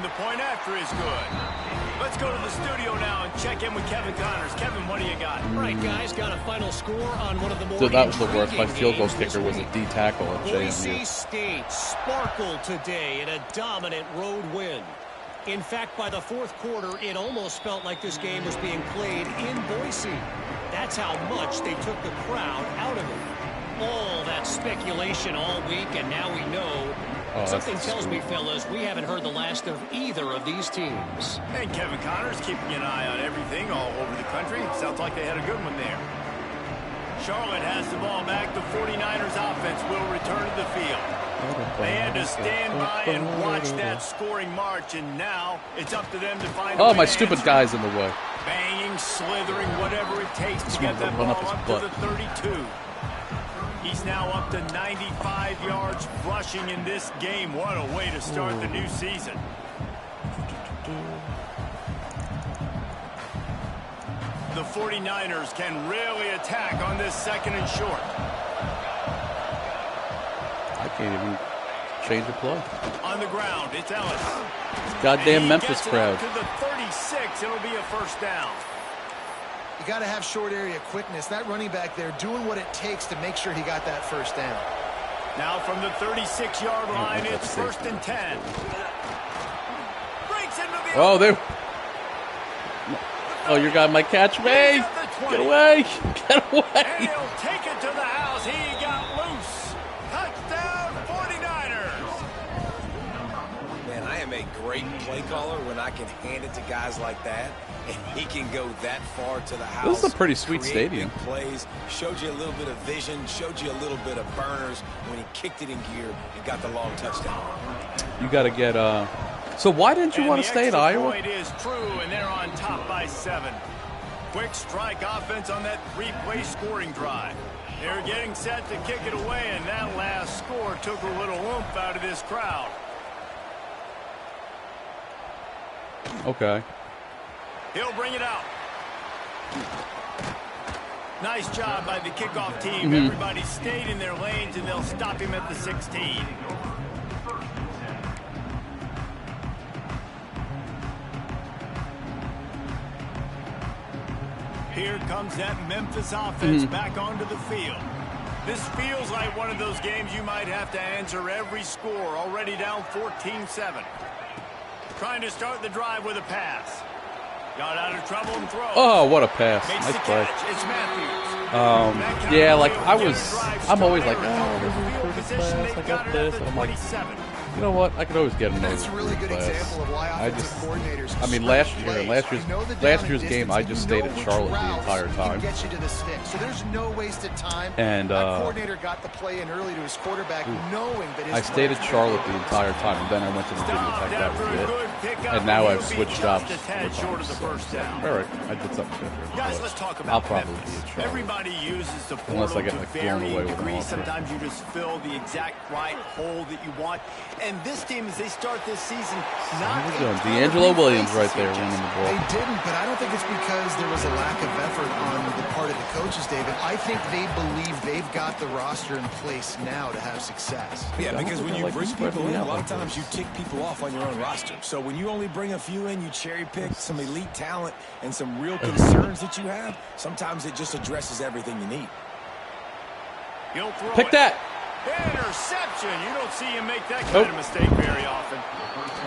And the point after is good. Let's go to the studio now and check in with Kevin Connors. Kevin, what do you got? All right, guys, got a final score on one of the more So that was the worst. My field goal kicker was a D tackle at Boise JMU. State sparkled today in a dominant road win. In fact, by the fourth quarter, it almost felt like this game was being played in Boise. That's how much they took the crowd out of it. All that speculation all week, and now we know. Something tells me, fellas, we haven't heard the last of either of these teams. And Kevin Connors keeping an eye on everything all over the country. Sounds like they had a good one there. Charlotte has the ball back. The 49ers offense will return to the field. They had to stand by and watch that scoring march, and now it's up to them to find my stupid guy's in the way. Banging, slithering, whatever it takes to get that ball up to the 32. He's now up to 95 yards rushing in this game. What a way to start the new season. The 49ers can really attack on this second and short. I can't even change a play. On the ground, it's Ellis. Goddamn Memphis crowd. To the 36, it'll be a first down. You got to have short area quickness. That running back there doing what it takes to make sure he got that first down. Now from the 36-yard line, it's first and 10. Breaks into the Oh, your guy might catch me. Get away. Get away. And he'll take it to the house. He got loose. Touchdown, 49ers. Man, I am a great play caller when I can hand it to guys like that. And he can go that far to the house. This is a pretty sweet stadium. Plays, showed you a little bit of vision, showed you a little bit of burners when he kicked it in gear and got the long touchdown. You got to get So why didn't you want to stay at Iowa? Point is true, and they're on top by 7. Quick strike offense on that 3-play scoring drive. They're getting set to kick it away, and that last score took a little oomph out of this crowd. Okay. He'll bring it out. Nice job by the kickoff team. Everybody stayed in their lanes, and they'll stop him at the 16. Here comes that Memphis offense back onto the field. This feels like one of those games you might have to answer every score. Already down 14-7. Trying to start the drive with a pass. Got out of trouble and throw. Oh, what a pass. Makes Nice the play. catch. It's Matthews. Yeah, like I'm always like, this is a perfect pass. I got this. And I'm like, you know what? I could always get another. That's a really good example of why offensive coordinators. I mean, last year's game, I just stayed at Charlotte the entire time. Get you to the stick, so there's no wasted time. And that coordinator got the play in early to his quarterback, knowing that his I stayed at Charlotte the entire time, and then I went to Virginia Tech. That was it. And now I've switched jobs. All right, I did something different. Guys, let's talk about I'll probably be at Charlotte. Everybody uses the portal Unless I get like blown away with an offer. Sometimes you just fill the exact right hole that you want. And this team, as they start this season, not D'Angelo Williams right there winning the ball. They didn't, but I don't think it's because there was a lack of effort on the part of the coaches, David. I think they believe they've got the roster in place now to have success. Yeah, because when you bring people in, a lot of times you tick people off on your own roster. So when you only bring a few in, you cherry pick some elite talent and some real concerns that you have, sometimes it just addresses everything you need. Pick that. Interception. You don't see him make that kind of mistake very often.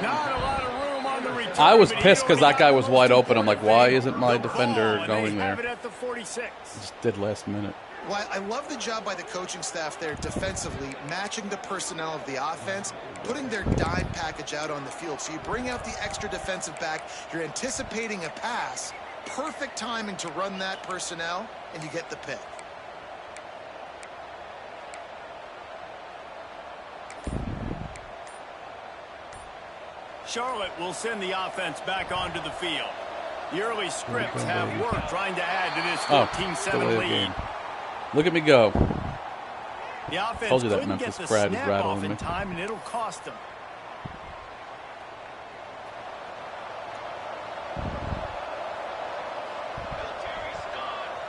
Not a lot of room on the return. I was pissed because that guy was wide open. I'm like, why isn't my defender going there? At the 46. Just did last minute. Well, I love the job by the coaching staff there defensively, matching the personnel of the offense, putting their dime package out on the field. So you bring out the extra defensive back, you're anticipating a pass, perfect timing to run that personnel, and you get the pick. Charlotte will send the offense back onto the field. The early scripts have worked trying to add to this 14-7 lead. Look at me go. The offense Told you that couldn't Memphis get the crowd is snap rattling off in me. time, and it'll cost them.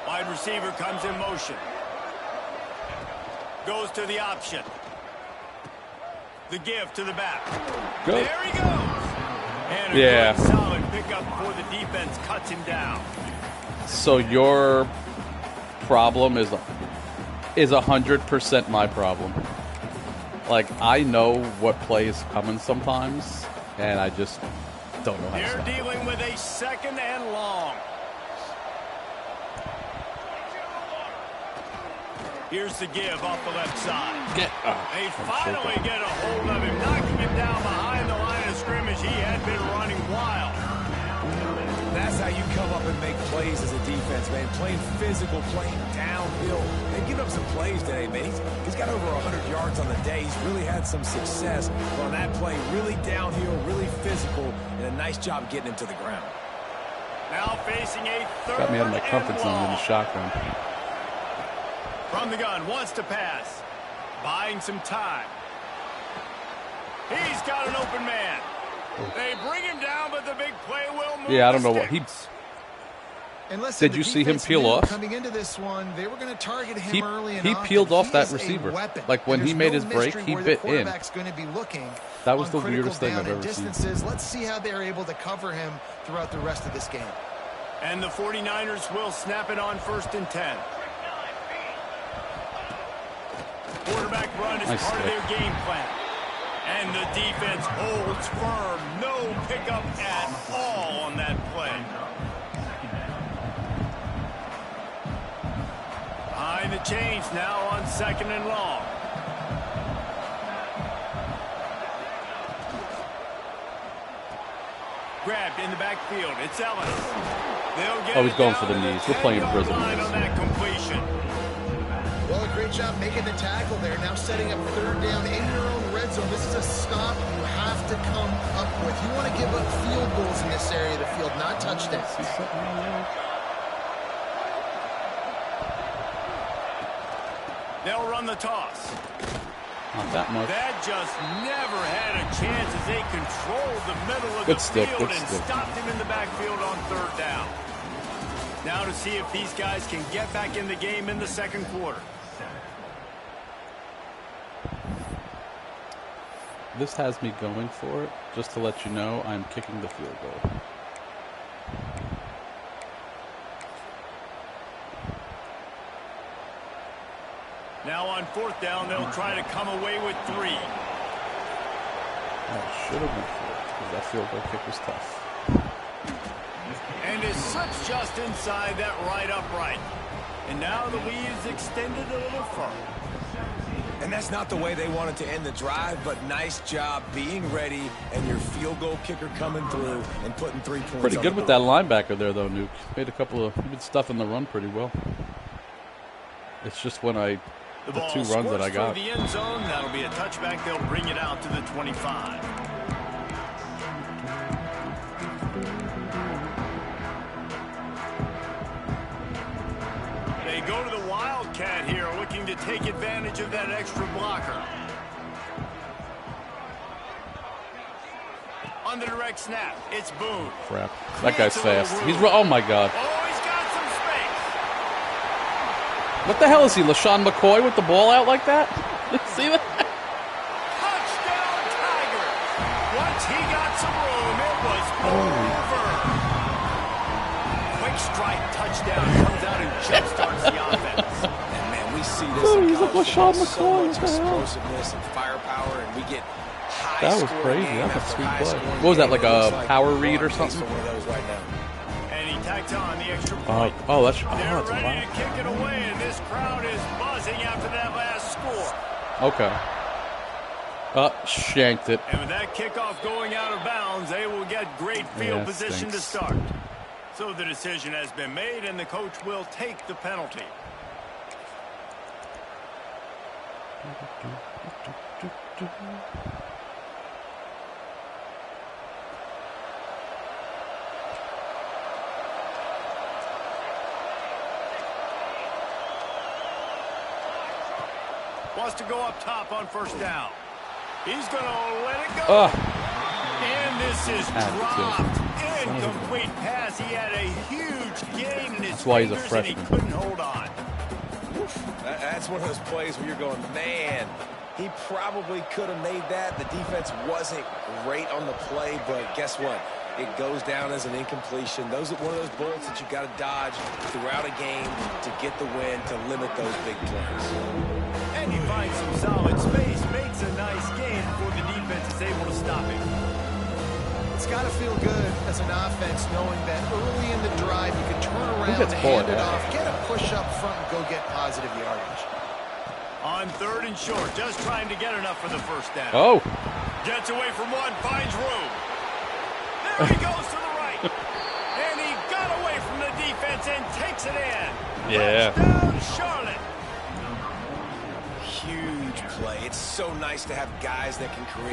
Wide receiver comes in motion. Goes to the option. The give to the back. Go. There he goes. And a good solid pickup before the defense cuts him down. So your problem is 100% my problem. Like, I know what play is coming sometimes, and I just don't know how to stop. They're dealing with a 2nd and long. Here's the give off the left side. They finally get a hold of him, knocking him down behind the line of scrimmage. He had been running wild. That's how you come up and make plays as a defense, man. Playing physical, playing downhill. They give up some plays today, man. He's got over 100 yards on the day. He's really had some success on that play. Really downhill, really physical, and a nice job getting him to the ground. Now facing a 3rd Got me out of my comfort zone in the shotgun. From the gun, wants to pass. Buying some time. He's got an open man. They bring him down, but the big play will move. Yeah, I don't know what he. And listen, did you see him peel off? Coming into this one, they were going to target him early enough. He peeled off that receiver. Like when he made his break, he bit in. That was the weirdest thing I've ever seen. Let's see how they're able to cover him throughout the rest of this game. And the 49ers will snap it on 1st and 10. Quarterback run is part of their game plan. And the defense holds firm. No pickup at all on that play. Behind the chains now on 2nd and long. Grabbed in the backfield. It's Ellis. They'll get he's going for the knees. We're playing prison. On that completion. Well, a great job making the tackle there. Now setting up 3rd down in your own red zone. This is a stop you have to come up with. You want to give up field goals in this area of the field, not touchdowns. They'll run the toss. Not that much. That just never had a chance as they controlled the middle of the field and stopped him in the backfield on 3rd down. Now to see if these guys can get back in the game in the 2nd quarter. This has me going for it. Just to let you know, I'm kicking the field goal. Now on 4th down, they'll try to come away with 3. I should have went for it, because that field goal kick was tough. And is such just inside that right upright. And now the lead is extended a little further. And that's not the way they wanted to end the drive, but nice job being ready and your field goal kicker coming through and putting 3 points. Pretty good with that linebacker there, though, Nuke. Made a couple of good stuff in the run pretty well. It's just when the 2 runs that I got. The end zone, that'll be a touchback. They'll bring it out to the 25. They go to the Wildcat here, looking to take advantage of that extra blocker. On the direct snap, it's Boone. Crap. That guy's fast. Oh, my God. Oh, he's got some space. What the hell is he, LaShawn McCoy with the ball out like that? See that? Touchdown, Tigers. Once he got some room, it was over. Quick strike touchdown comes out and jumpstarts the offense. And man, we see this He's like LaShawn McCoy. so much explosiveness and firepower, and we get high. That was crazy. That was a sweet play. What was that, like a power read or something? One of those right now. And he tacked on the extra point. That's They're that's ready to kick it away, and this crowd is buzzing after that last score. Okay. Shanked it. And with that kickoff going out of bounds, they will get great field position to start. So the decision has been made, and the coach will take the penalty. Wants to go up top on 1st down. He's going to let it go. And this is dropped. Incomplete pass. He had a huge gain in his That's why he's a fingers, and he freshman. couldn't hold on. That's one of those plays where you're going, man, He probably could have made that. The defense wasn't great on the play, but guess what? It goes down as an incompletion. Those are one of those bullets that you got to dodge throughout a game to get the win, to limit those big plays. And he finds some solid space, makes a nice gain before the defense is able to stop him. It's got to feel good as an offense knowing that early in the drive you can turn around, hand it off, get a push up front, and go get positive yardage. On 3rd and short, just trying to get enough for the first down. Oh. Gets away from one, finds room. There he goes to the right. And he got away from the defense and takes it in. Yeah. Touchdown, Charlotte. Huge play. It's so nice to have guys that can create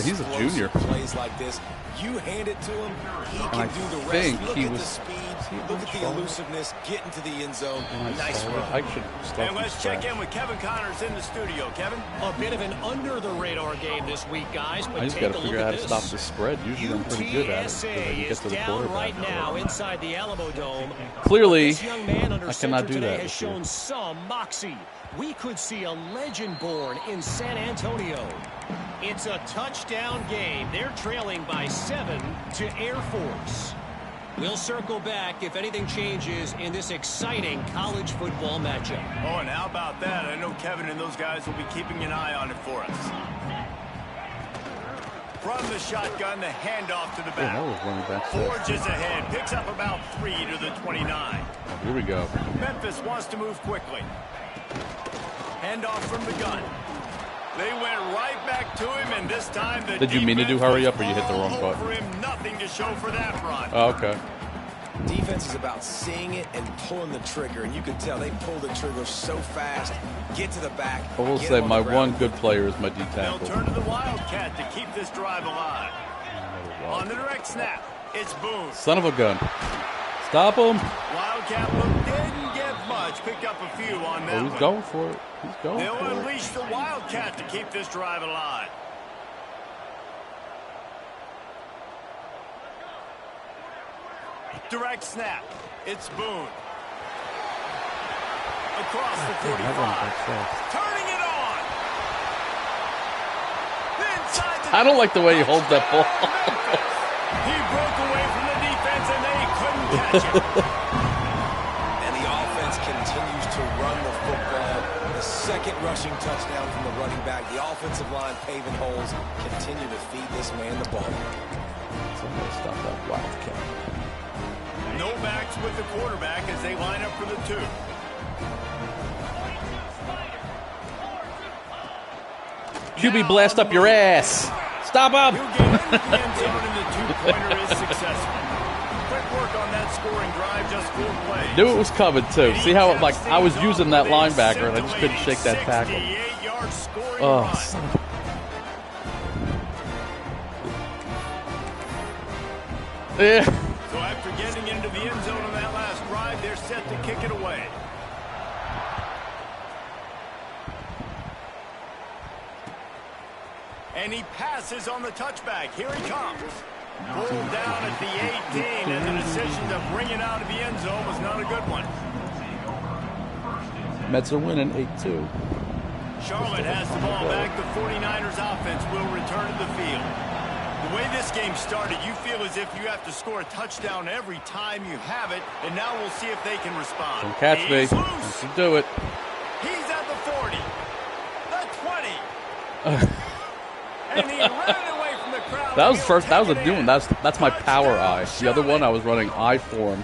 he's a junior. Plays like this. You hand it to him, he can do the rest. Look at the speed, look at the elusiveness, get into the end zone. Nice run. And let's check in with Kevin Connors in the studio. Kevin? A bit of an under-the-radar game this week, guys. But I just got to figure out how to stop the spread. Usually I'm pretty good at it. UTSA is down right now inside the Alamo Dome. Clearly, this young man under I cannot do today that. has shown some moxie. We could see a legend born in San Antonio. It's a touchdown game. They're trailing by 7 to Air Force. We'll circle back if anything changes in this exciting college football matchup. Oh, and how about that? I know Kevin and those guys will be keeping an eye on it for us. From the shotgun, the handoff to the back. Forges ahead, picks up about 3 to the 29. Here we go. Memphis wants to move quickly. Handoff from the gun. They went right back to him, and this time the Did you mean to do hurry up, or you hit the wrong button? For him, nothing to show for that run. Oh, okay. Defense is about seeing it and pulling the trigger, and you can tell they pull the trigger so fast. Get to the back. I will say my one good player is my D tackle. They'll turn to the Wildcat to keep this drive alive. On the direct snap, it's Boone. Son of a gun. Stop him. Wildcat look didn't get much. Picked up a few on that He's going for it. He's going They'll for it. unleash the Wildcat to keep this drive alive. Direct snap. It's Boone. Across the 45. Turning it on. Inside the I don't like the way he holds that ball. He broke away from the defense and they couldn't catch him. And the offense continues to run the football. The second rushing touchdown from the running back. The offensive line paving holes. Continue to feed this man the ball. Somebody stop that Wildcat. No backs with the quarterback as they line up for the 2. QB blast up your ass. Stop him. He'll get into the end zone and the 2-pointer is successful. Quick work on that scoring drive, just 4 plays. Knew it was coming too. See how like I was using that linebacker and I just couldn't shake that tackle. 68-yard scoring Oh, run. son of a... Yeah. So after getting into the end zone on that last drive, they're set to kick it away. And he passes on the touchback. Here he comes. Pulled down at the 18, and the decision to bring it out of the end zone was not a good one. Mets are winning 8-2. Charlotte has the ball back. The 49ers offense will return to the field. The way this game started, you feel as if you have to score a touchdown every time you have it, and now we'll see if they can respond. Don't catch me. He's loose. You can do it. He's at the 40, the 20. And he ran away from the crowd. That was first. That was a new one. That's my power eye. The other one I was running I form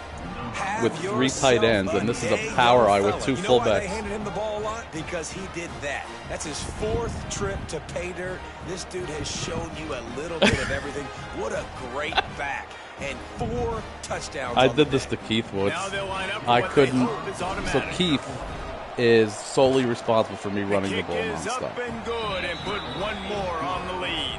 with 3 tight ends, and this is a power eye with 2 You know why they fullbacks. handed him the ball a lot? Because he did that. That's his 4th trip to pay dirt. This dude has shown you a little bit of everything. What a great back. And 4 touchdowns. I did this to Keith once. Now they'll line up for I what they couldn't. hope is So automatic. Keith is solely responsible for me running the Kick ball is up nonstop. and good and put one more on the lead.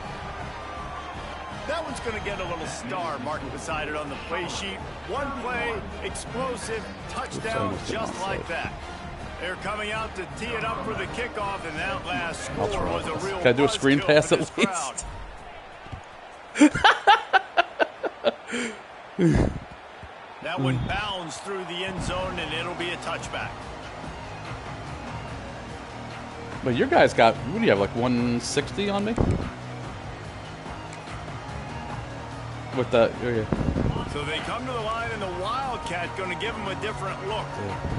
That one's going to get a little star marked beside it on the play sheet. One play, explosive, touchdown, just like that. They're coming out to tee it up for the kickoff, and that last score was a real Can I do a screen buzzkill pass for at this least? That one bounds through the end zone, and it'll be a touchback. But your guys got, what do you have, like 160 on me? With that, oh yeah. So they come to the line, and the Wildcat going to give them a different look. Yeah.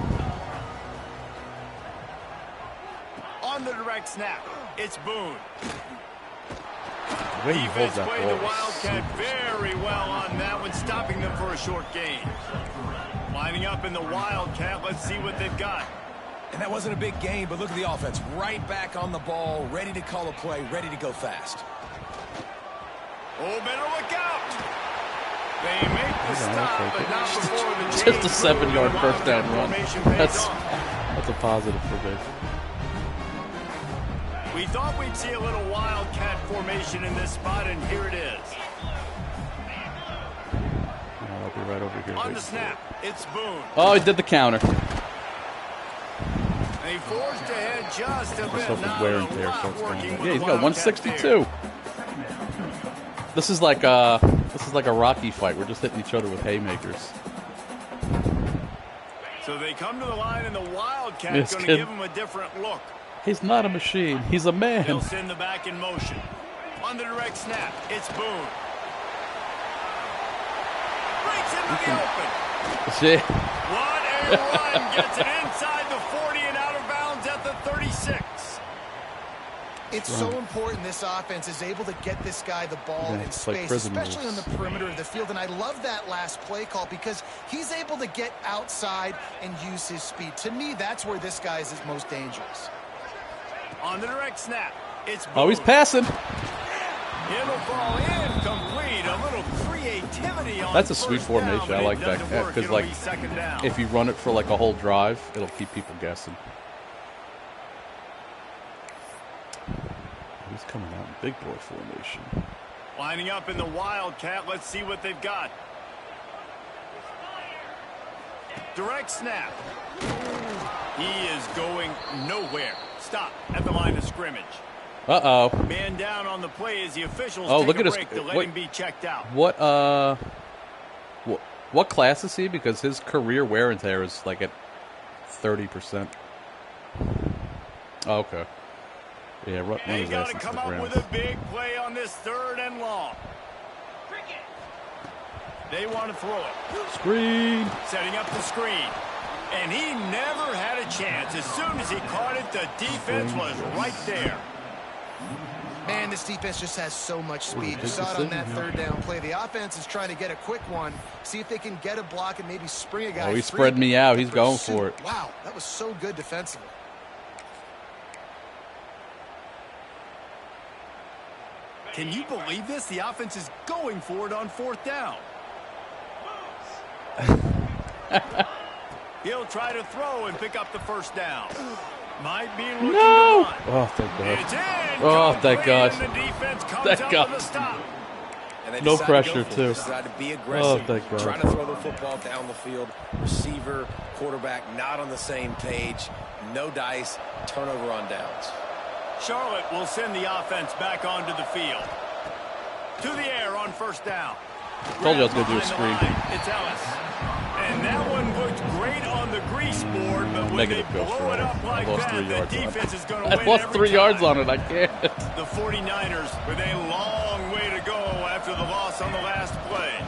On the direct snap, it's Boone. The way he holds that played ball the Wildcat is very well on that one, stopping them for a short gain. Lining up in the Wildcat, let's see what they've got. And that wasn't a big game, but look at the offense. Right back on the ball, ready to call a play, ready to go fast. Oh, better look out! They make the stop, but not before the just a 7-yard first down run. That's a positive for me. We thought we'd see a little Wildcat formation in this spot, and here it is. I'll be right over here. On the snap, it's Boone. Oh, he did the counter. They forced ahead just a bit. His wear and tear starts going. Yeah, he's got 162. This is like a Rocky fight. We're just hitting each other with haymakers. So they come to the line, and the Wildcat's going to give him a different look. He's not a machine. He's a man. He'll send the back in motion. On the direct snap, it's Boone. Breaks into the open. See? What a run. Gets it inside the 40 and out of bounds at the 36. It's so important this offense is able to get this guy the ball in space, especially on the perimeter of the field. And I love that last play call because he's able to get outside and use his speed. To me, that's where this guy is most dangerous. On the direct snap, it's Boone. Oh, he's passing. It'll fall incomplete. A little creativity on That's a sweet formation. I like that. Because, like, if you run it for, like, a whole drive, it'll keep people guessing. He's coming out in big boy formation. Lining up in the Wildcat. Let's see what they've got. Direct snap. He is going nowhere. Stop at the line of scrimmage. Uh-oh. Man down on the play as the officials take a break to let him be checked out. What class is he? Because his career wear and tear is like at 30%. Oh, okay. Yeah, run his ass into the ground. They got to come up with a big play on this 3rd and long. They want to throw it. Screen. Setting up the screen. And he never had a chance. As soon as he caught it, the defense was right there. Man, this defense just has so much speed. You saw it on that 3rd down play. The offense is trying to get a quick one, see if they can get a block and maybe spring a guy. Oh, he spread me out. He's going for it. Wow, that was so good defensively. Can you believe this? The offense is going for it on 4th down. He'll try to throw and pick up the 1st down. Might be looking to run. Oh, thank God. It's in. Oh, thank God. The defense comes Thank out God. with a stop. No pressure, too. Decided to be aggressive, thank God. trying to throw the football down the field. Receiver, quarterback, not on the same page. No dice. Turnover on downs. Charlotte will send the offense back onto the field. To the air on 1st down. Told you I was going to do a screen. It's Ellis. And that one looked great on the grease board, but when they blow it up like that, the defense is going to win every time. I lost 3 yards on it. I can't. The 49ers with a long way to go after the loss on the last play.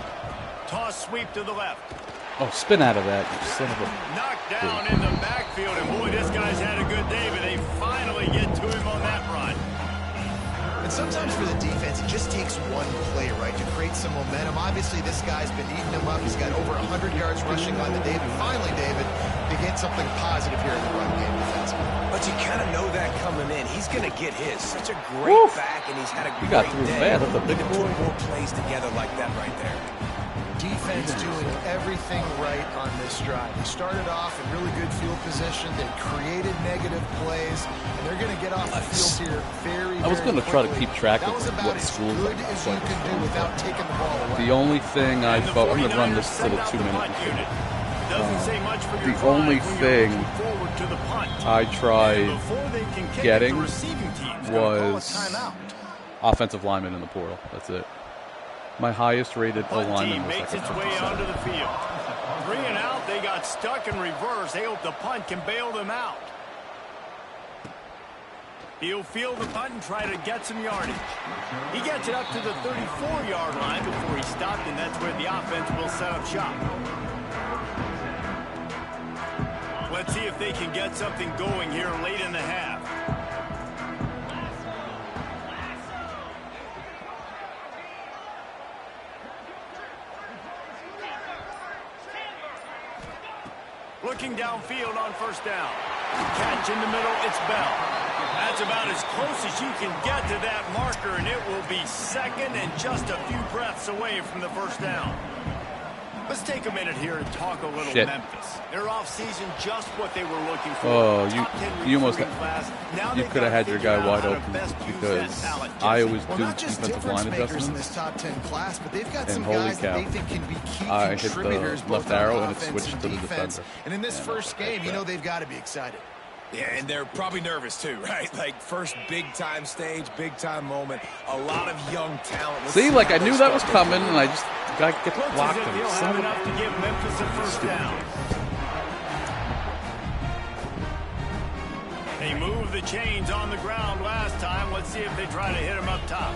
Toss sweep to the left. Oh, spin out of that, you son of a... Knocked down in the backfield, and boy, this guy's had a good day, but they finally get to him on that run. And sometimes for the defense, it just takes one play, right, to create some momentum. Obviously, this guy's been eating them up. He's got over 100 yards rushing on the day. But finally, David, to get something positive here in the run game defensively. But you kind of know that coming in. He's going to get his. Such a great back, and he's had a great day. He got through fast. That's a big boy. Put more plays together like that right there. Defense doing everything right on this drive. They started off in really good field position. They created negative plays, and they're going to get off the field here very, I was going to try to keep track of what schools good as you can do without taking the ball away. The only thing I thought, I'm going to run this to the 2-minute. The only thing I tried getting was offensive lineman in the portal. That's it. My highest rated O-lineman was makes its way onto the field. 3 and out, they got stuck in reverse. They hope the punt can bail them out. He'll field the punt and try to get some yardage. He gets it up to the 34-yard line before he stopped, and that's where the offense will set up shop. Let's see if they can get something going here late in the half. Looking downfield on first down. Catch in the middle, it's Bell. That's about as close as you can get to that marker, and it will be second and just a few breaths away from the first down. Let's take a minute here and talk a little Memphis. Their offseason just what they were looking for. Oh, you almost you could have had your guy wide open because I always do defensive line adjustments. In this top 10 class, but they've got and some holy guys cow, that they think can be key I hit contributors the left arrow and it switched to the defender. And in this first game, you know they've got to be excited. Yeah, and they're probably nervous too, right? Like first big-time stage, big-time moment. A lot of young talent. See, like I knew that was coming, and I just got to get blocked. They'll have enough to give Memphis a first down. They moved the chains on the ground last time. Let's see if they try to hit him up top.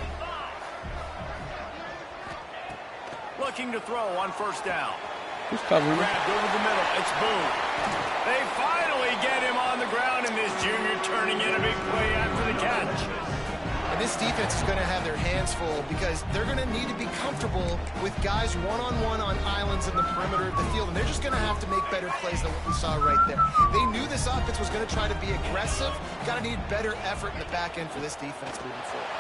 Looking to throw on first down. Who's covering? Grabbed over the middle. It's Boone. They finally get him on the ground, and this junior turning in a big play after the catch. And this defense is going to have their hands full because they're going to need to be comfortable with guys one-on-one on islands in the perimeter of the field, and they're just going to have to make better plays than what we saw right there. They knew this offense was going to try to be aggressive. Got to need better effort in the back end for this defense moving forward.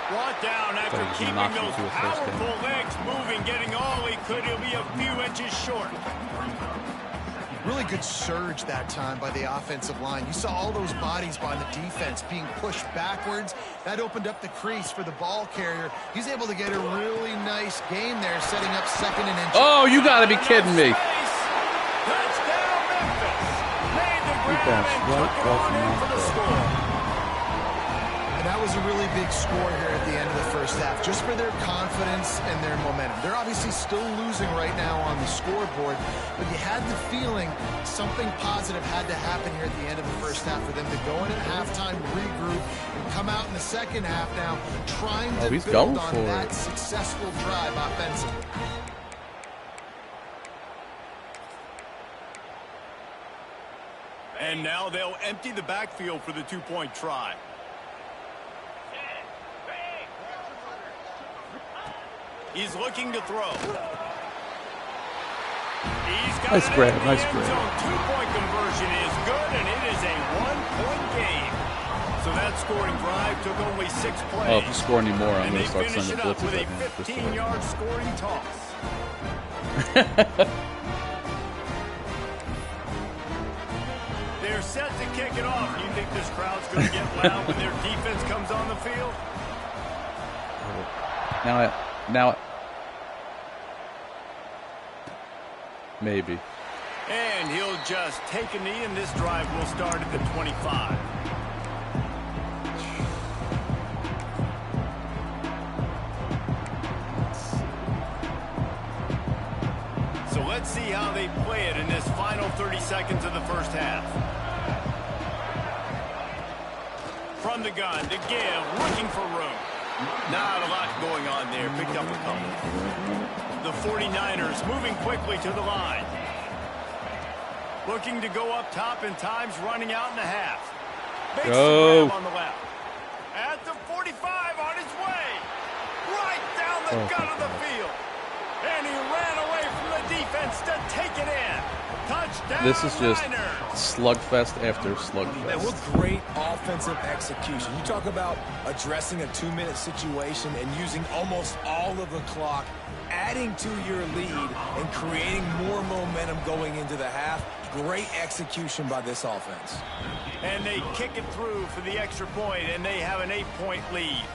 Brought down after keeping those powerful legs moving, getting all he could. He'll be a few inches short. Really good surge that time by the offensive line. You saw all those bodies by the defense being pushed backwards. That opened up the crease for the ball carrier. He's able to get a really nice gain there, setting up second and inches. Oh, you got to be kidding me. Touchdown, Memphis. Made the grab and took it on in for the score. And that was a really big score here at the end of the first half, just for their confidence and their momentum. They're obviously still losing right now on the scoreboard, but you had the feeling something positive had to happen here at the end of the first half for them to go in at halftime, regroup, and come out in the second half now trying to build on that successful drive offensively. And now they'll empty the backfield for the two-point try. He's looking to throw. He's got nice grab, nice grab. Two-point conversion is good, and it is a one-point game. So that scoring drive took only 6 plays. Oh, if you score any more, I'm going to start sending sending blitzes with a at him. 15-yard scoring toss. They're set to kick it off. You think this crowd's going to get loud when their defense comes on the field? Now, maybe. And he'll just take a knee, and this drive will start at the 25. So let's see how they play it in this final 30 seconds of the first half. From the gun to give, looking for room. Not a lot going on there. Picked up a couple. The 49ers moving quickly to the line. Looking to go up top, and time's running out in the half. Makes the grab on the left. At the 45 on his way. Right down the gut of the field. And he ran away from the defense to take it in. Touchdown, this is just Niners. slugfest after slugfest. Man, what great offensive execution. You talk about addressing a 2-minute situation and using almost all of the clock, adding to your lead and creating more momentum going into the half. Great execution by this offense. And they kick it through for the extra point, and they have an 8-point lead.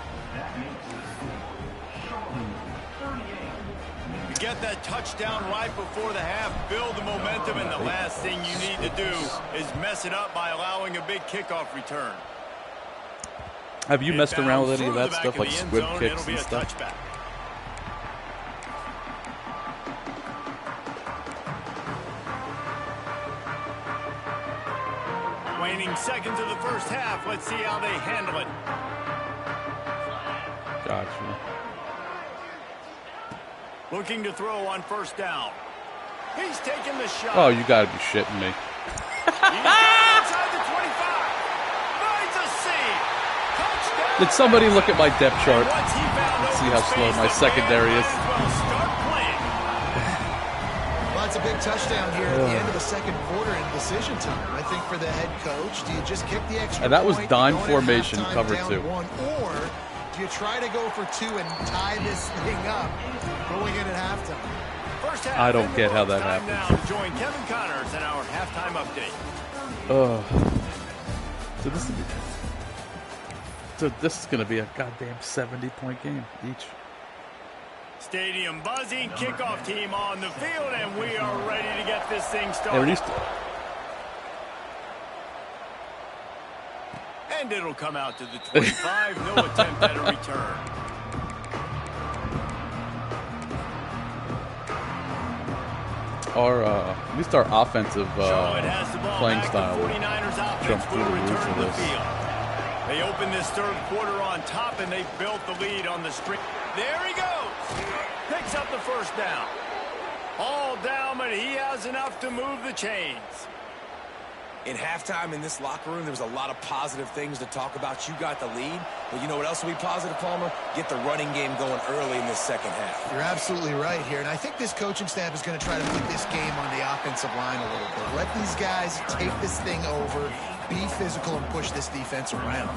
Get that touchdown right before the half, build the momentum, and the last thing you need to do is mess it up by allowing a big kickoff return. Have you messed around with any of that stuff, like squib kicks and stuff? Touchback. remaining seconds of the first half. Let's see how they handle it. Gotcha. Looking to throw on first down. He's taking the shot. Oh, you gotta be shitting me. Inside the 25. Finds a seam. Touchdown. Did somebody look at my depth chart? Let's see how slow my secondary is. Well, it's a big touchdown here at the end of the second quarter in decision time. I think for the head coach, do you just kick the extra And that was point, dime go in formation, halftime cover down 2. one, or do you try to go for 2 and tie this thing up going in at halftime? First half, I don't get how that happened. happened. Now to join Kevin Connors in our halftime update. So this is gonna be a goddamn 70-point game each. Stadium buzzing, kickoff team on the field, and we are ready to get this thing Hey, started. And it'll come out to the 25. No attempt at a return. At least our offensive Charlotte has the ball playing back. style. The 49ers offense Jump through will the roof return of to the this. field. They open this third quarter on top, and they built the lead on the sprint. There he goes. Picks up the first down. All down, but he has enough to move the chains. In halftime in this locker room, there was a lot of positive things to talk about. You got the lead, but you know what else will be positive, Palmer? Get the running game going early in this second half. You're absolutely right here, and I think this coaching staff is going to try to put this game on the offensive line a little bit. Let these guys take this thing over, be physical, and push this defense around.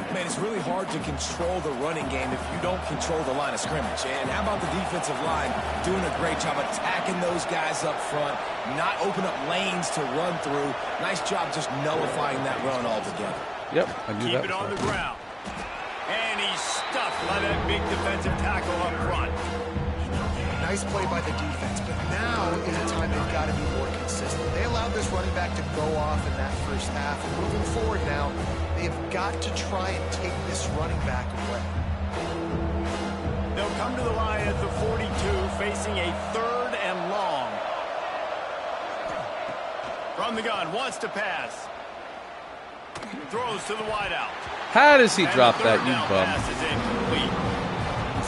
Man, it's really hard to control the running game if you don't control the line of scrimmage. And how about the defensive line doing a great job attacking those guys up front, not open up lanes to run through. Nice job just nullifying that run altogether. Yep, I knew Keep that it on was the ground. And he's stuffed by that big defensive tackle up front. Nice play by the defense, but now is a time they've got to be more consistent. They allowed this running back to go off in that first half, and moving forward now, they've got to try and take this running back away. They'll come to the line at the 42, facing a 3rd and long. From the gun, wants to pass. Throws to the wideout. How does he And drop the that, third you down bum? pass is incomplete.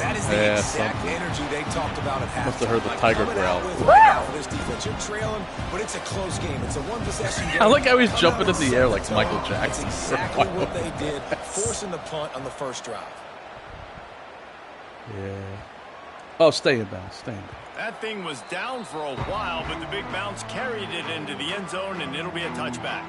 That is the exact energy they talked about at halftime. Must have heard the tiger growl. Right now for this defense. You're trailing, but it's a close game. It's a one-possession game. I like how he's Come jumping out in the and air set like the Michael tone. Jackson. That's exactly what they did, forcing the punt on the first drive. Yeah. Oh, stay in bounds. Stay in bounds. That thing was down for a while, but the big bounce carried it into the end zone, and it'll be a touchback.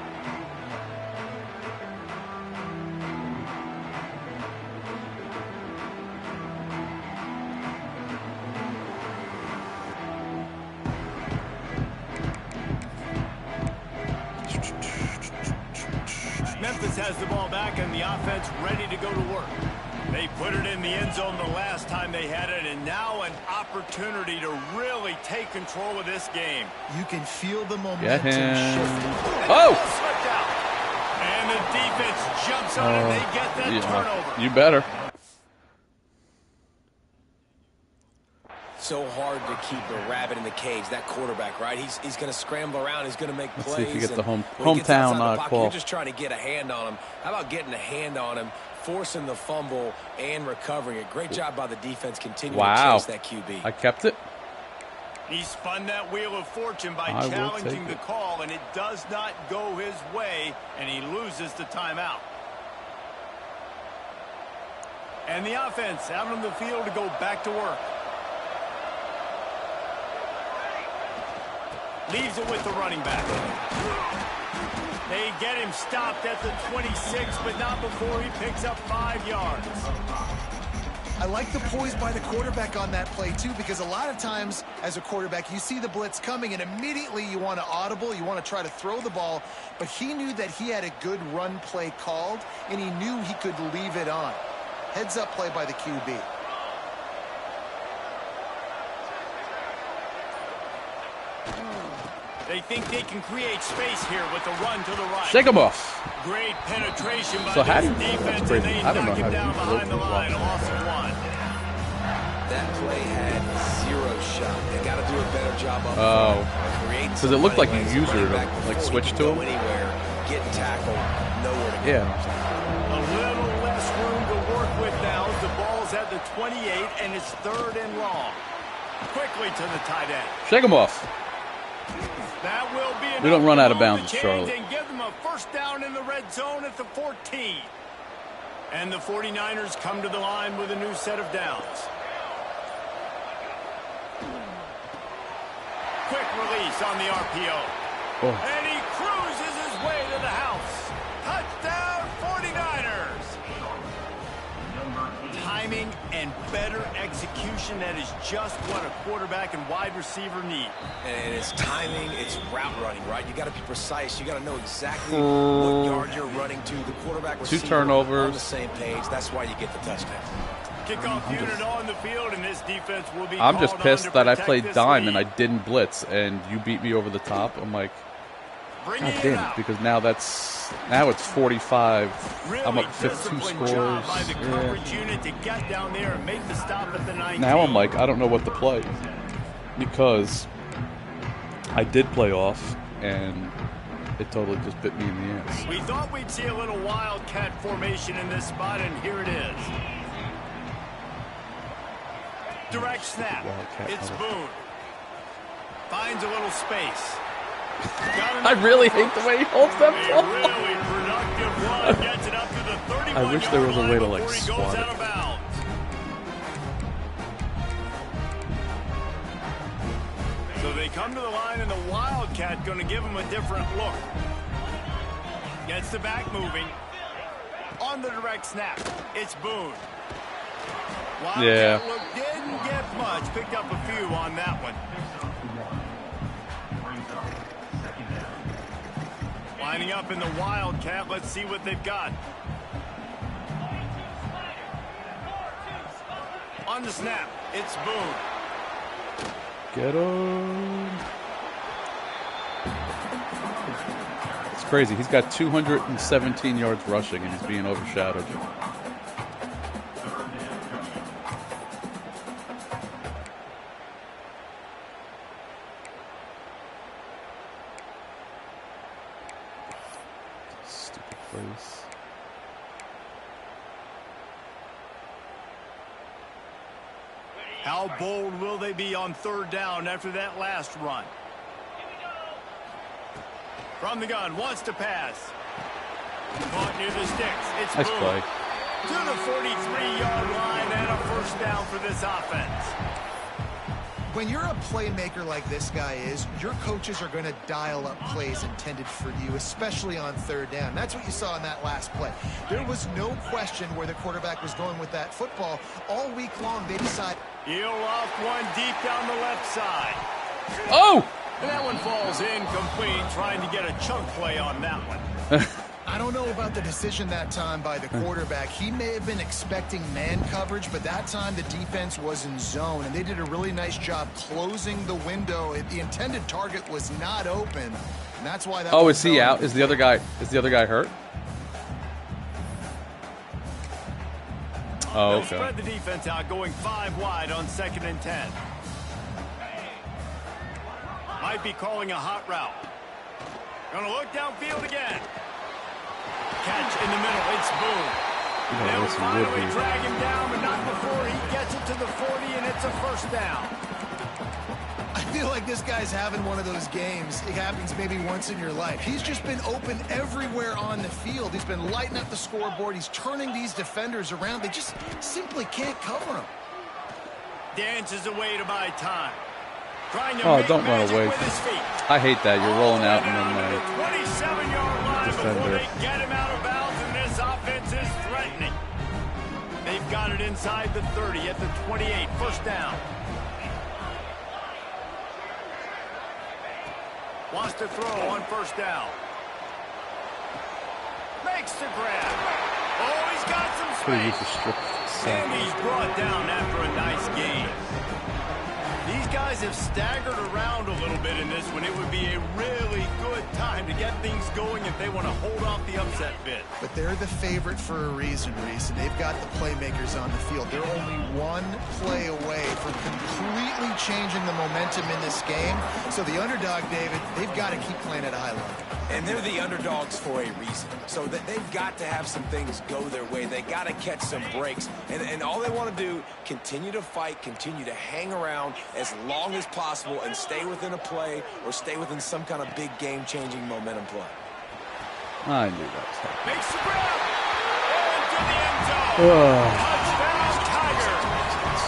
Memphis has the ball back and the offense ready to go to work. They put it in the end zone the last time they had it, and now an opportunity to really take control of this game. You can feel the momentum Get him. shifting. Oh! Slipped out. And the defense jumps on it. They get that turnover. You better. So hard to keep a rabbit in the cage, that quarterback, right? He's going to scramble around. He's going to make Let's plays. see if you get the when he gets hometown outside the pocket, call. You're just trying to get a hand on him. How about getting a hand on him, forcing the fumble, and recovering it? Great job by the defense continuing to chase that QB. I kept it. He spun that wheel of fortune by I will challenging take the it. call, and it does not go his way, and he loses the timeout. And the offense out on the field to go back to work. Leaves it with the running back. They get him stopped at the 26, but not before he picks up 5 yards. I like the poise by the quarterback on that play, too, because a lot of times as a quarterback, you see the blitz coming, and immediately you want to audible, you want to try to throw the ball, but he knew that he had a good run play called, and he knew he could leave it on. Heads-up play by the QB. They think they can create space here with the run to the right. Shake him off. Great penetration by So how this do you- defense, that's crazy. and they I don't know knock him how down you behind the broke the line. A ball. loss of 1. That play had 0 shot. They got to do a better job up Oh. front, creating Because it looked like running you lanes, used her running to back like before switch he to can him. go anywhere. getting tackled, nowhere to go. Yeah. A little less room to work with now as the ball's at the 28 and it's 3rd and long. Quickly to the tight end. Shake him off. That will be we don't run out of bounds, Charlotte. And give them a first down in the red zone at the 14. And the 49ers come to the line with a new set of downs. Quick release on the RPO. Oh. And he cruises his way to the house. Touchdown 49ers. Timing and better execution, that is just what a quarterback and wide receiver need. And it's timing, it's route running, right? You got to be precise. You got to know exactly what yard you're running to. The quarterback receiver 2 turnovers. on the same page. That's why you get the touchdown. Kickoff unit on the field, and this defense will be I'm just pissed that I played dime lead. and I didn't blitz, and you beat me over the top. I'm like, God damn it, because now it's 45. Really I'm up 15 scores. Job by the coverage unit to get down there and make the stop at the 19. Now I'm like, I don't know what to play, because I did play off, and it totally just bit me in the ass. We thought we'd see a little wildcat formation in this spot, and here it is. Direct snap. It's Boone. Finds a little space. I really hate the way he holds that ball. Really productive run. Gets it up to the 31 I wish there was a way to like swat it. So they come to the line, and the Wildcat going to give him a different look. Gets the back moving. On the direct snap, it's Boone. Wildcat look didn't get much. Picked up a few on that one. Lining up in the Wildcat. Let's see what they've got. On the snap, it's Boone. Get him. It's crazy. He's got 217 yards rushing, and he's being overshadowed. Stupid place. How bold will they be on 3rd down after that last run? From the gun, wants to pass. Caught near the sticks. It's Nice Boone. play. To the 43-yard line and a first down for this offense. When you're a playmaker like this guy is, your coaches are going to dial up plays intended for you, especially on 3rd down. That's what you saw in that last play. There was no question where the quarterback was going with that football. All week long, they decided. He'll off one deep down the left side. Oh! And that one falls incomplete, trying to get a chunk play on that one. I don't know about the decision that time by the quarterback. He may have been expecting man coverage, but that time the defense was in zone, and they did a really nice job closing the window. The intended target was not open, and that's why that. Oh, is he out? Is the other guy hurt? Oh, They'll okay. spread the defense out, going 5 wide on 2nd and 10. Might be calling a hot route. Gonna look downfield again. Catch in the middle. It's Boone. They'll finally drag him down, but not before he gets it to the 40, and it's a first down. I feel like this guy's having one of those games. It happens maybe once in your life. He's just been open everywhere on the field. He's been lighting up the scoreboard. He's turning these defenders around. They just simply can't cover him. Dances away to buy time. Trying to Oh, don't run away. I hate that. You're rolling out and then the 27-yard line defender. before they get him out of bounds, and this offense is threatening. They've got it inside the 30 at the 28. First down. Wants to throw on first down. Makes the grab. Oh, he's got some space. And he's brought down after a nice game. These guys have staggered around a little bit in this one. It would be a really good time to get things going if they want to hold off the upset bid. But they're the favorite for a reason, Reese, and they've got the playmakers on the field. They're only one play away from completely changing the momentum in this game. So the underdog, David, they've got to keep playing at a high level. And they're the underdogs for a reason. So they've got to have some things go their way. They got to catch some breaks. And all they want to do, continue to fight, continue to hang around as long as possible and stay within a play or stay within some kind of big game-changing momentum play. I knew that was happening. Makes the grab. Into the end zone. Touchdown, Tigers.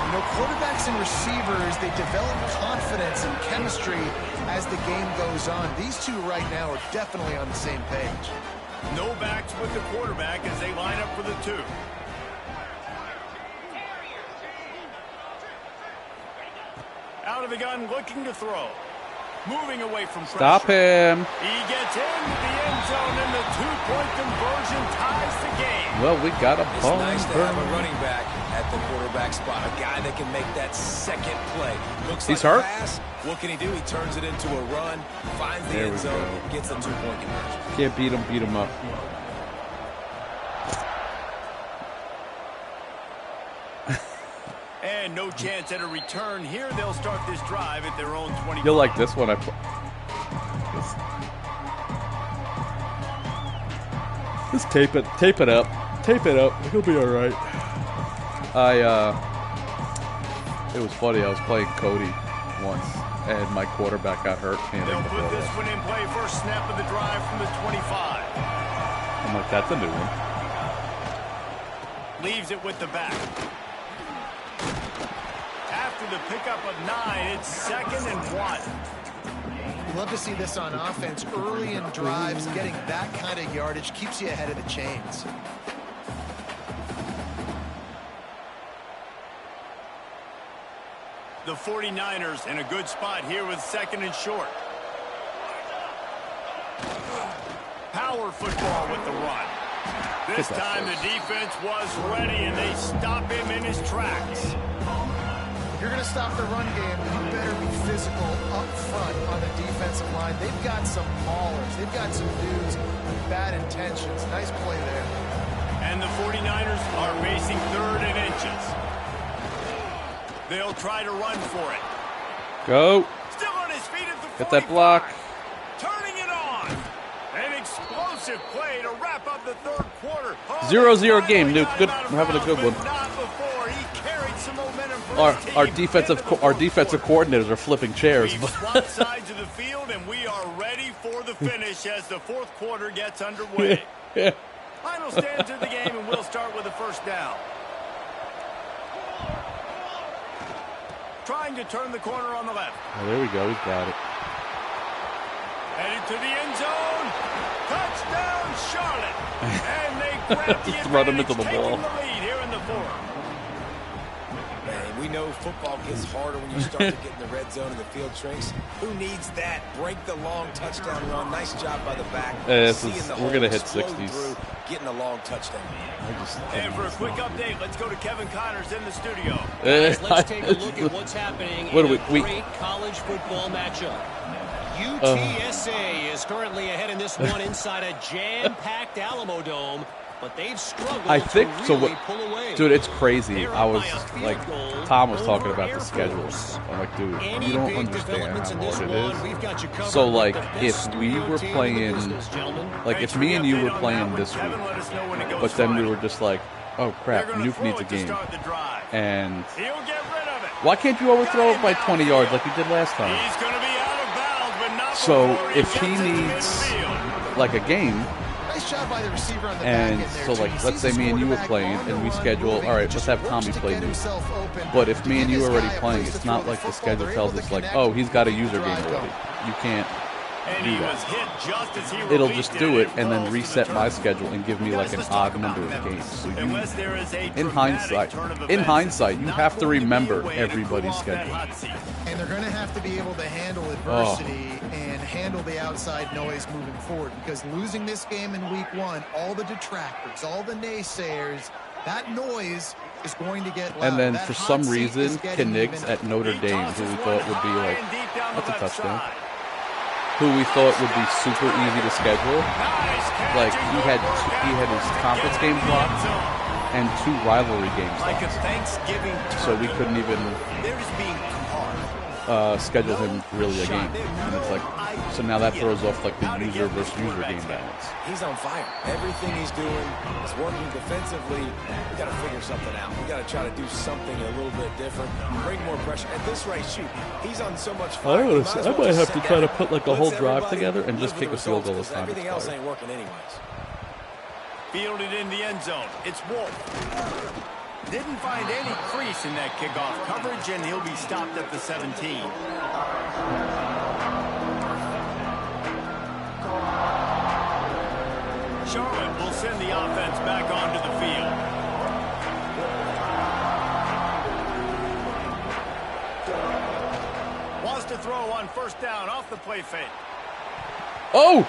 You know, quarterbacks and receivers, they develop confidence and chemistry as the game goes on. These two right now are definitely on the same page. No backs with the quarterback as they line up for the 2. Out of the gun, looking to throw. Moving away from pressure. Stop him. He gets into the end zone, and the 2-point conversion ties the game. Well, we got a It's ball. nice to have a running back at the quarterback spot, a guy that can make that second play. Looks He's like hurt. a pass. What can he do? He turns it into a run, finds the There end we zone, go. gets a 2-point conversion. Can't beat him up. And no chance at a return here. They'll start this drive at their own 20. You'll like this one. Just tape it up. Tape it up. He'll be all right. It was funny. I was playing Cody once, and my quarterback got hurt. They'll put this one in play. First snap of the drive from the 25. I'm like, that's a new one. Leaves it with the back. After the pickup of 9, it's 2nd and 1. Love to see this on offense. Early in drives, getting that kind of yardage keeps you ahead of the chains. The 49ers in a good spot here with 2nd and short. Power football with the run. This time the defense was ready, and they stop him in his tracks. If you're going to stop the run game, you better be physical up front on the defensive line. They've got some maulers. They've got some dudes with bad intentions. Nice play there. And the 49ers are facing 3rd and inches. They'll try to run for it. Go. Still on his feet at the 45. Get that block. Turning it on. An explosive play to wrap up the 3rd quarter. 0-0 game, Nuke. Good. We're having a good one. Not before. He carried some momentum for his team. Our defensive coordinators are flipping chairs. We've swapped sides of the field, and we are ready for the finish as the 4th quarter gets underway. Final stands of the game, and we'll start with a first down. Trying to turn the corner on the left. Oh, there we go. He's got it. Headed to the end zone. Touchdown, Charlotte. And they grab the Just run him into the taking ball. the lead here in the 4th. Man, we know football gets harder when you start to get in the red zone and the field shrinks. Who needs that? Break the long touchdown run. Nice job by the back. We're going to hit 60s. Through, getting a long touchdown. And for a quick update, let's go to Kevin Connors in the studio. Guys, let's take a look at what's happening in a great college football matchup. UTSA is currently ahead in this one inside a jam-packed Alamo Dome, but they've struggled to really pull away. Dude, it's crazy. I was like, Tom was talking about the schedules. I'm like, dude, you don't understand how hard it is. So, like, if we were playing, like, if me and you were playing this week, but then we were just like, oh crap, Nuke needs a game, and why can't you overthrow it by 20 yards like you did last time? He's going to be out of bounds, but not So before if he gets into needs midfield. like a game, Nice job by the receiver on the and back end there, so too. like He let's sees say his me and you were quarterback playing on the and we run schedule, moving, all right, just let's have works Tommy to play get Nuke. himself open. But if To me give and you this already guy a playing, place it's to not throw like the football, schedule they're tells able to us like, connect oh, he's got a user drive game already. going. You can't And do he that. was hit just as he It'll released just do it and then close to the reset my turn. schedule and give me like an Guys, let's talk odd number about of Memphis. games. So Unless there is a in hindsight, turn of in events, hindsight, you not have to going be remember a way to everybody's cool off that schedule. hot seat. And they're going to have to be able to handle adversity and handle the outside noise moving forward, because losing this game in week 1, all the detractors, all the naysayers, that noise is going to get loud. And then That for hot some seat reason, is getting Knigs even- at Notre He Dame, who tosses we one thought would be high like, and deep down the that's a left touchdown. side. Who we thought would be super easy to schedule. Nice catch Like and he good had work he had his out conference to get games in the end blocked zone. and 2 rivalry games Like a lost. Thanksgiving So we turkey. couldn't even. They're just being carved. schedule him really a game. And it's like, so now that throws off like the user versus user game balance. He's on fire. Everything he's doing is working defensively. We got to figure something out. We got to try to do something a little bit different, bring more pressure. At this rate, shoot, he's on so much fire. I might have to try to put like a whole drive together and just kick a field goal this time. Everything else ain't working anyways. Fielded in the end zone. It's Wolf. Didn't find any crease in that kickoff coverage, and he'll be stopped at the 17. Charlotte will send the offense back onto the field. Wants to throw on first down off the play fake. Oh!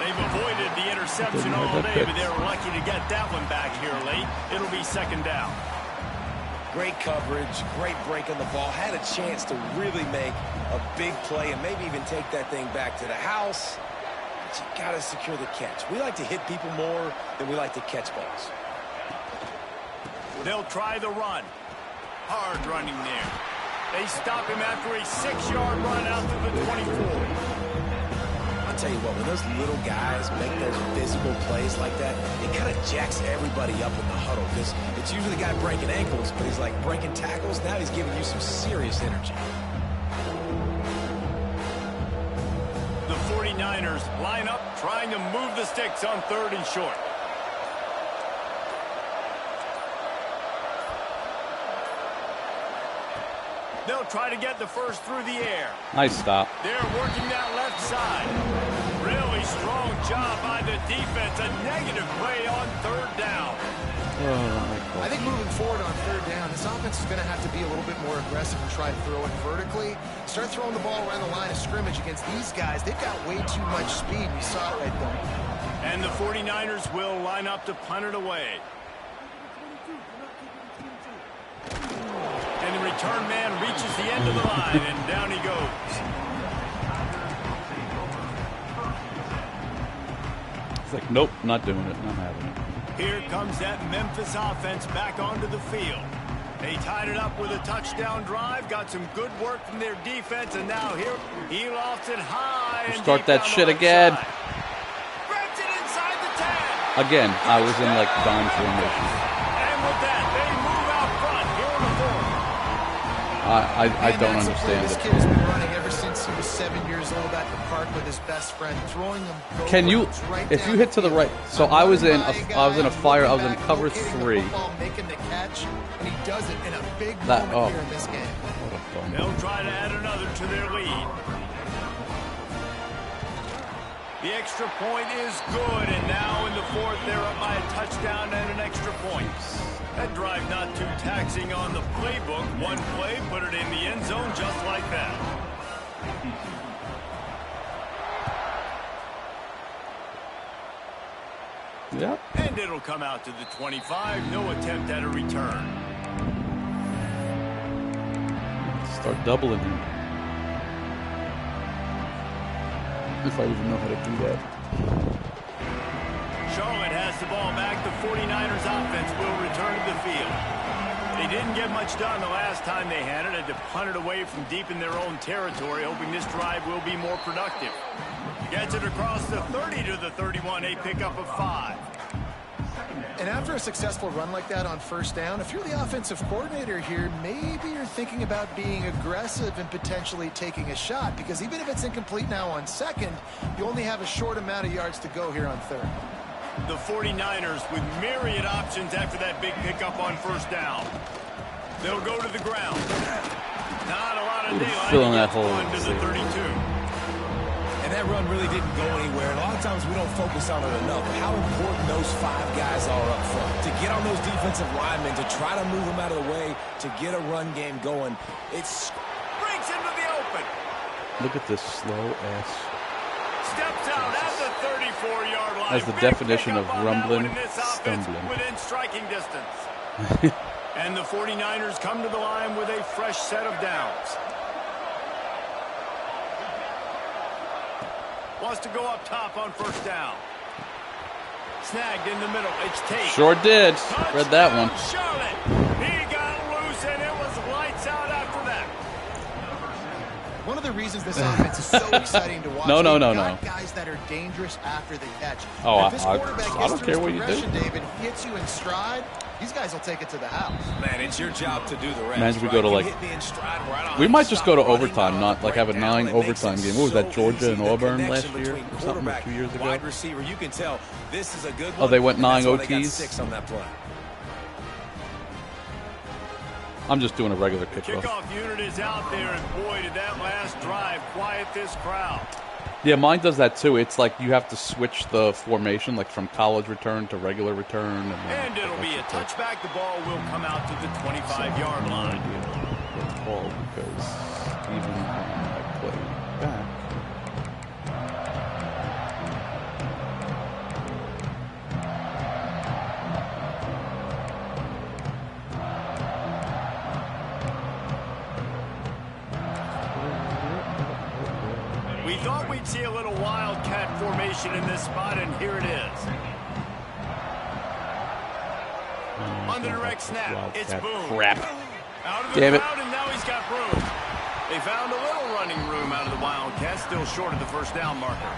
They've avoided the interception all day, but they were lucky to get that one back here late. It'll be second down. Great coverage, great break on the ball. Had a chance to really make a big play and maybe even take that thing back to the house. But you got to secure the catch. We like to hit people more than we like to catch balls. They'll try the run. Hard running there. They stop him after a 6-yard run out to the 24. I'll tell you what, when those little guys make those physical plays like that, it kind of jacks everybody up in the huddle because it's usually the guy breaking ankles, but he's like breaking tackles. Now he's giving you some serious energy. The 49ers line up, trying to move the sticks on 3rd and short. They'll try to get the first through the air. Nice stop. They're working that left side. Really strong job by the defense. A negative play on 3rd down. I think moving forward on 3rd down, this offense is going to have to be a little bit more aggressive and try to throw it vertically. Start throwing the ball around the line of scrimmage against these guys. They've got way too much speed. You saw it right there. And the 49ers will line up to punt it away. And the return man reaches the end of the line, and down he goes. It's like, nope, not doing it, not having it. Here comes that Memphis offense back onto the field. They tied it up with a touchdown drive, got some good work from their defense, and now here he lofts it high. And start that shit again. Grabs it inside the 10. Again, I was in like dime formation. And with that, they move out front here in the 4th. I don't understand This it. kid has been running ever since he was 7 years old at the park with his best friend, throwing them. Can you, if you hit to the right? So I was in a fire. I was in cover 3. Making the catch, and he does it in a big That moment here in this game. They'll try to add another to their lead. The extra point is good, and now in the 4th, they're up by a touchdown and an extra point. That drive not too taxing on the playbook. One play, put it in the end zone just like that. Yep. And it'll come out to the 25. No attempt at a return. Start doubling him. If I even know how to do that. Charlotte has the ball back. The 49ers offense will return to the field. They didn't get much done the last time they had it. Had to punt it away from deep in their own territory, hoping this drive will be more productive. Gets it across the 30 to the 31, a pickup of 5. And after a successful run like that on 1st down, if you're the offensive coordinator here, maybe you're thinking about being aggressive and potentially taking a shot, because even if it's incomplete now on 2nd, you only have a short amount of yards to go here on 3rd. The 49ers with myriad options after that big pickup on 1st down. They'll go to the ground. Not a lot of daylight. Filling that hole to the 32. And that run really didn't go anywhere. And a lot of times we don't focus on it enough. How important those 5 guys are up front. To get on those defensive linemen, to try to move them out of the way, to get a run game going. It's breaks into the open. Look at this slow ass. Steps out at the 34-yard line. That's the definition of rumbling, stumbling. Within striking distance. And the 49ers come to the line with a fresh set of downs. Wants to go up top on 1st down. Snagged in the middle. It's Tate. Sure did. Read that one. Charlotte. He got loose, and it was lights out after that. reasons this offense is so exciting to watch. No. Guys that are dangerous after the catch. Oh, if this quarterback I don't care what you do. David, hits you in stride, these guys will take it to the house. Man, it's your job to do the rest. Imagine we go to we might just go to overtime, not like have a 9 overtime game. What was that, Georgia and Auburn last year or something, 2 years ago? Wide receiver, you can tell this is a good one. Oh, they went 9 OTs? They got 6 on that play. I'm just doing a regular kickoff. Kickoff unit is out there, and boy, did that last drive quiet this crowd. Yeah, mine does that too. It's like you have to switch the formation, like from college return to regular return. And it'll be a touchback. The ball will come out to the 25-yard line. Ball because even when I play back. We thought we'd see a little wildcat formation in this spot, and here it is. On the direct snap, it's Boone. Crap. Out of the Damn it. crowd, and now he's got room. They found a little running room out of the Wildcat, still short of the first down marker.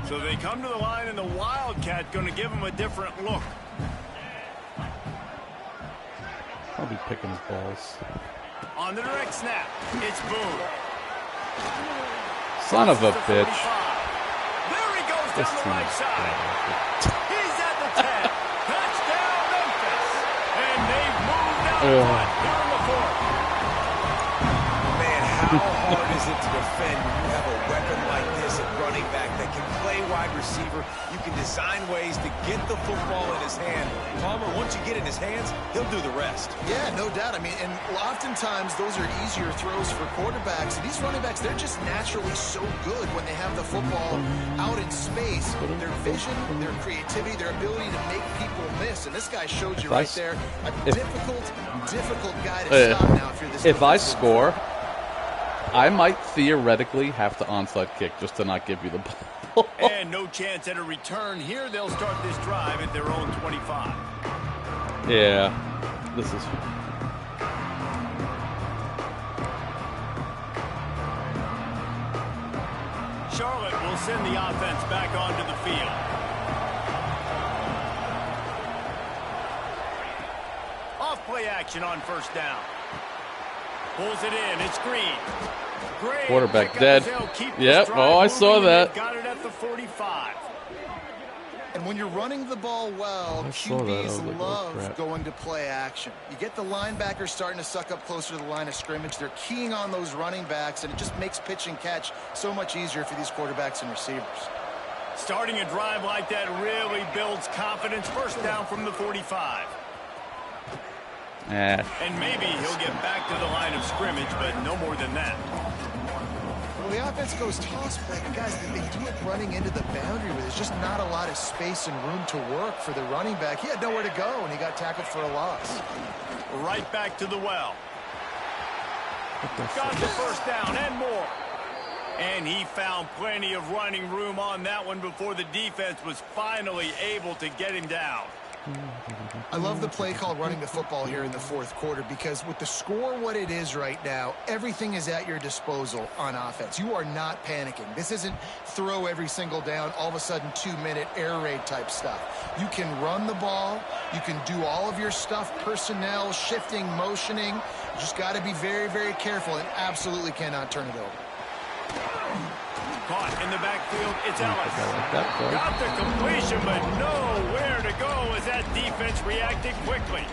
So they come to the line, and the Wildcat going to give them a different look. I'll be picking his balls. On the direct snap, it's Boone. Son of a bitch. There he goes down the right side. He's at the 10. Touchdown, Memphis. And they've moved out front here in the fourth. Man, how hard is it to defend when you have a weapon like this at running back that can play wide receiver? You can design ways to get the football in his hand. Palmer, once you get in his hands, he'll do the rest. Yeah, no doubt. I mean, and oftentimes those are easier throws for quarterbacks. And these running backs, they're just naturally so good when they have the football out in space. Their vision, their creativity, their ability to make people miss. And this guy showed you right there a difficult guy to stop now if you're this. If I score, I might theoretically have to onside kick just to not give you the ball. And no chance at a return here. They'll start this drive at their own 25. Yeah, this is. Charlotte will send the offense back onto the field. Off play action on first down. Pulls it in. It's Green. Great Quarterback dead. Yep. Oh, I saw that. Got it at the 45. And when you're running the ball well, QBs love going to play action. You get the linebackers starting to suck up closer to the line of scrimmage. They're keying on those running backs, and it just makes pitch and catch so much easier for these quarterbacks and receivers. Starting a drive like that really builds confidence. First down from the 45. And maybe he'll get back to the line of scrimmage, but no more than that. Well, the offense goes toss, but guys, they do it running into the boundary where there's just not a lot of space and room to work for the running back. He had nowhere to go, and he got tackled for a loss. Right back to the well. Got the first down and more. And he found plenty of running room on that one before the defense was finally able to get him down. I love the play call running the football here in the fourth quarter because with the score what it is right now, everything is at your disposal on offense. You are not panicking. This isn't throw every single down, all of a sudden 2-minute air raid type stuff. You can run the ball. You can do all of your stuff, personnel, shifting, motioning. You just got to be very, very careful and absolutely cannot turn it over. Caught in the backfield, it's Ellis. Got the completion, but nowhere to go as that defense reacted quickly.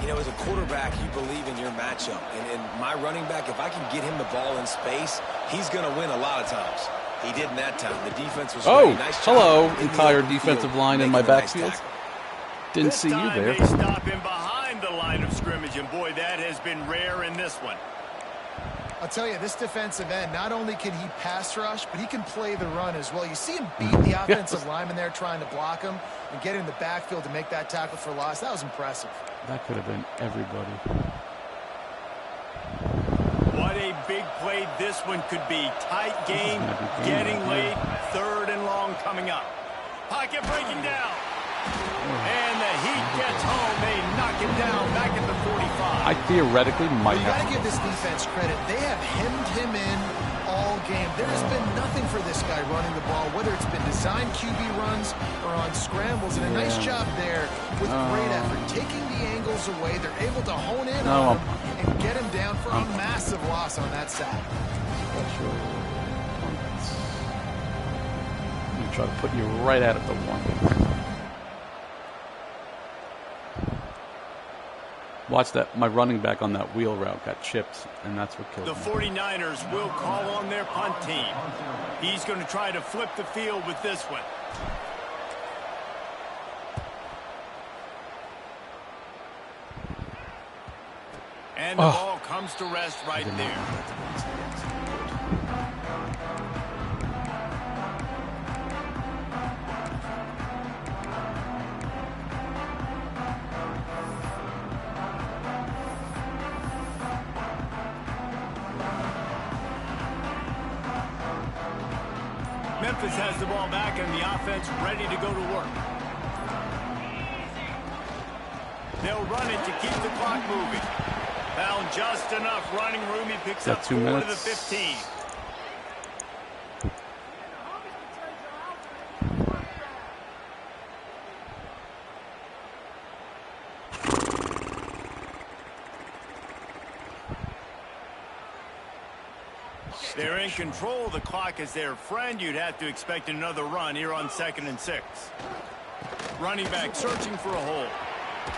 You know, as a quarterback, you believe in your matchup. And my running back, if I can get him the ball in space, he's going to win a lot of times. He did in that time. The defense was ready. Nice job. Hello, entire defensive line in my backfield. Didn't see you there. They stop him behind the line of scrimmage, and boy, that has been rare in this one. I'll tell you, this defensive end, not only can he pass rush, but he can play the run as well. You see him beat the offensive lineman there trying to block him and get in the backfield to make that tackle for loss. That was impressive. That could have been everybody. What a big play this one could be. Tight game, getting late, 3rd and long coming up. Pocket breaking down. And the heat gets home. They knock him down back at the 45. I theoretically might You have got to give this defense credit. They have hemmed him in all game. There has been nothing for this guy running the ball, whether it's been designed QB runs or on scrambles. And a nice job there with great effort. Taking the angles away, they're able to hone in on him and get him down for a massive loss on that sack. I'm going to try to put you right at it, the one. Watch that. My running back on that wheel route got chipped, and that's what killed me. The 49ers will call on their punt team. He's going to try to flip the field with this one. And the ball comes to rest right there. Memphis has the ball back and the offense ready to go to work. They'll run it to keep the clock moving. Found just enough running room. He picks up 4 to the 15. They're in control. The clock is their friend. You'd have to expect another run here on 2nd and 6. Running back searching for a hole.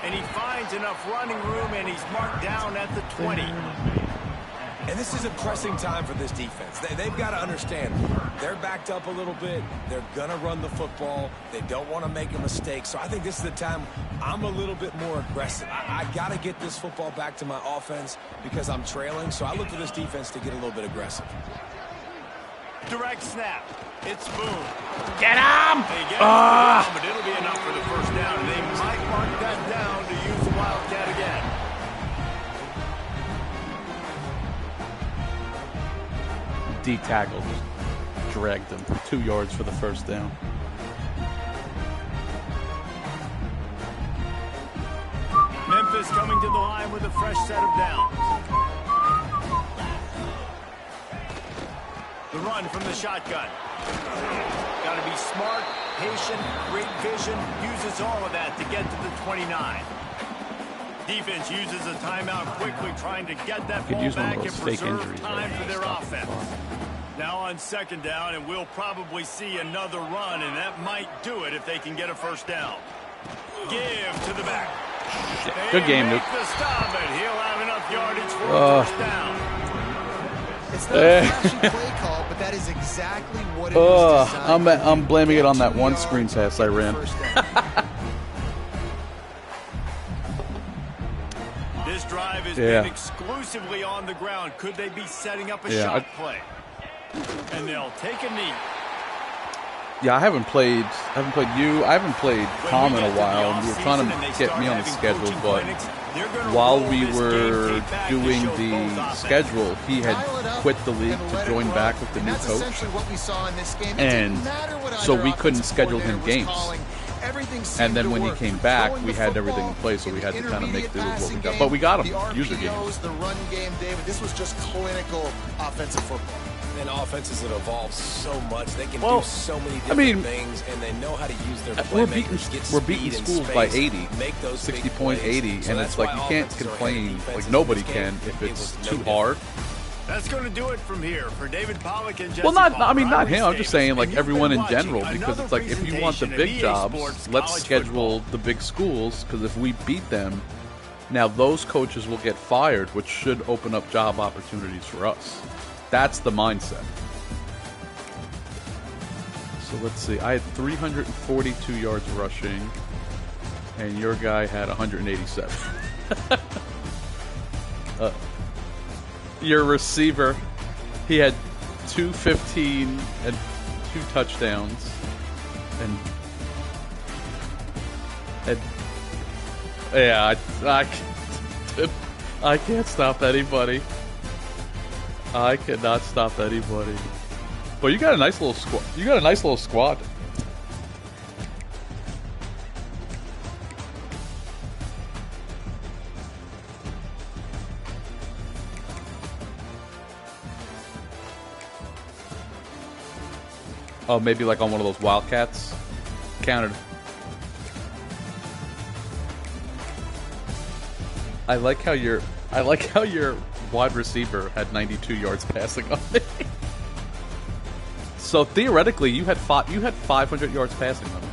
And he finds enough running room, and he's marked down at the 20. And this is a pressing time for this defense. They've got to understand, they're backed up a little bit. They're going to run the football. They don't want to make a mistake. So I think this is the time I'm a little bit more aggressive. I got to get this football back to my offense because I'm trailing. So I look for this defense to get a little bit aggressive. Direct snap. It's Boone. Get him! They get him down, but it'll be enough for the first down. And they might mark that down to use the Wildcat again. D tackle just dragged him 2 yards for the first down. Memphis coming to the line with a fresh set of downs. The run from the shotgun. Got to be smart, patient, great vision. Uses all of that to get to the 29. Defense uses a timeout quickly, trying to get that ball back and preserve time for their offense. Now on 2nd down, and we'll probably see another run, and that might do it if they can get a first down. Give to the back. Good game, Nuke. Stop it. He'll have enough yardage for a first down. It's not a flashy play call, but that is exactly what it was designed. I'm blaming it on that one screen pass I ran. This drive has been exclusively on the ground. Could they be setting up a shot play? And they'll take a knee. Yeah, I haven't played you. I haven't played Tom in a while. And we were trying to get me on the schedule, but while we were doing the schedule, he had quit the league to join back with the new coach. And so we couldn't schedule him games. And then when he came back, we had everything in place, so we had to kind of make do with what we got. But we got him. User games. The run game, David. This was just clinical offensive football. And offenses that evolve so much, they can do so many different things, and they know how to use their playmakers. We're beating schools by 80, 60-point 80, and it's like you can't complain. Like nobody can if it's too hard. That's going to do it from here for David Pollock and Jesse not him. I'm just saying like everyone in general, because it's like if you want the big jobs, let's schedule the big schools, because if we beat them, now those coaches will get fired, which should open up job opportunities for us. That's the mindset. So let's see. I had 342 yards rushing, and your guy had 187. Your receiver, he had 215 and 2 touchdowns, and yeah, I can't stop anybody. I cannot stop anybody. But you got a nice little squad. You got a nice little squad. Oh, maybe like on one of those Wildcats. Counted. I like how your wide receiver had 92 yards passing on me. So theoretically, you had 500 yards passing on me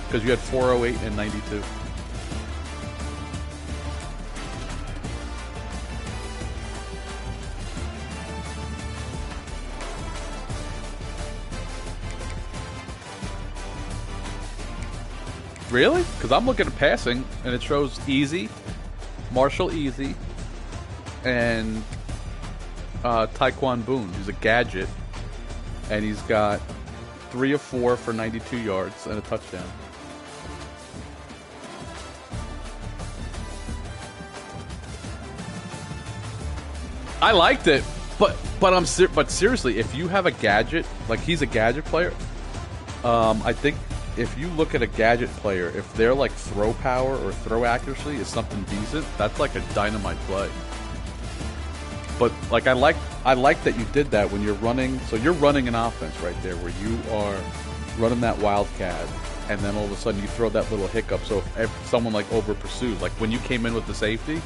because you had 408 and 92. Really? Because I'm looking at passing, and it shows Easy, Marshall Easy, and Taekwon Boone. He's a gadget, and he's got 3 of 4 for 92 yards and a touchdown. I liked it, but seriously, if you have a gadget, like he's a gadget player, I think. If you look at a gadget player, if their like throw power or throw accuracy is something decent, that's like a dynamite play. But like I like that you did that when you're running. So you're running an offense right there where you are running that wildcat, and then all of a sudden you throw that little hiccup. So if someone like over pursues, like when you came in with the safety,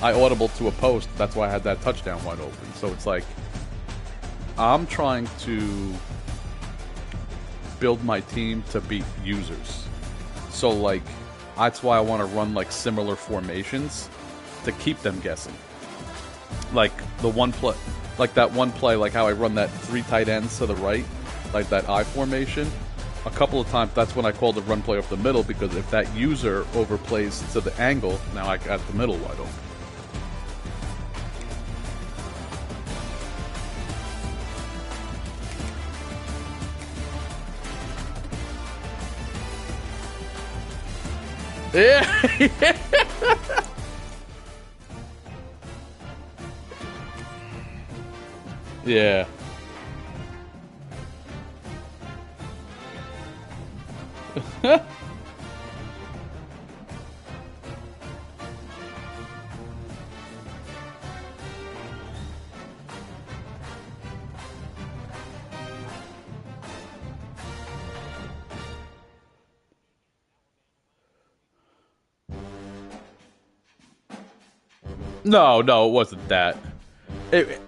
I audibled to a post. That's why I had that touchdown wide open. So it's like I'm trying to build my team to beat users. So like that's why I want to run like similar formations to keep them guessing. Like the one play, like that one play, like how I run that 3 tight ends to the right, like that I formation. A couple of times that's when I called the run play off the middle, because if that user overplays to the angle, now I got the middle wide open. Yeah. Yeah. No, it wasn't that. Yeah.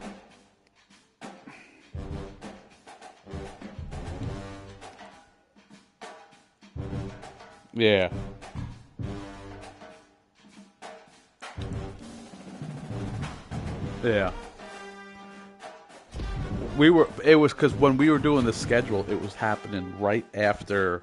Yeah. It was because when we were doing the schedule, it was happening right after